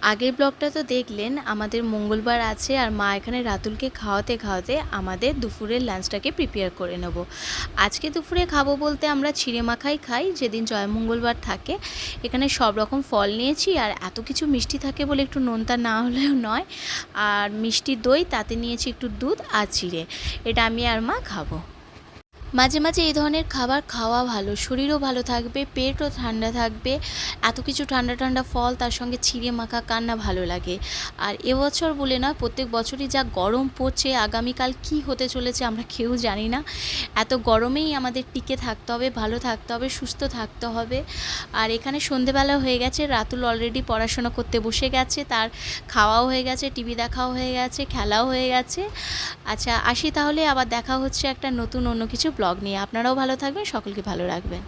আগের ব্লগটা তো দেখলেন, আমাদের মঙ্গলবার আছে আর মা এখানে রাতুলকে খাওয়াতে খাওয়াতে আমাদের দুপুরের লাঞ্চটাকে প্রিপেয়ার করে নেব। আজকে দুপুরে খাবো বলতে আমরা চিড়ে মাখাই খাই যেদিন জয় মঙ্গলবার থাকে। এখানে সব রকম ফল নিয়েছি আর এত কিছু মিষ্টি থাকে বলে একটু নোনতা না হলেও নয়। আর মিষ্টি দই, তাতে নিয়েছি একটু দুধ আর চিড়ে। এটা আমি আর মা খাবো। মাঝে মাঝে এই ধরনের খাবার খাওয়া ভালো, শরীরও ভালো থাকবে, পেটও ঠান্ডা থাকবে। এত কিছু ঠান্ডা ঠান্ডা ফল, তার সঙ্গে চিড়ে মাখা কার না ভালো লাগে। আর এবছর বলে না, প্রত্যেক বছরই যা গরম পড়ছে, আগামীকাল কি হতে চলেছে আমরা কেউ জানি না। এত গরমেই আমাদের টিকে থাকতে হবে, ভালো থাকতে হবে, সুস্থ থাকতে হবে। আর এখানে সন্ধেবেলা হয়ে গেছে, রাতুল অলরেডি পড়াশোনা করতে বসে গেছে, তার খাওয়াও হয়ে গেছে, টিভি দেখাও হয়ে গেছে, খেলাও হয়ে গেছে। আচ্ছা আসি তাহলে, আবার দেখা হচ্ছে একটা নতুন অন্য কিছু ব্লগ নিয়ে। আপনারাও ভালো থাকবেন, সকলকে ভালো রাখবেন।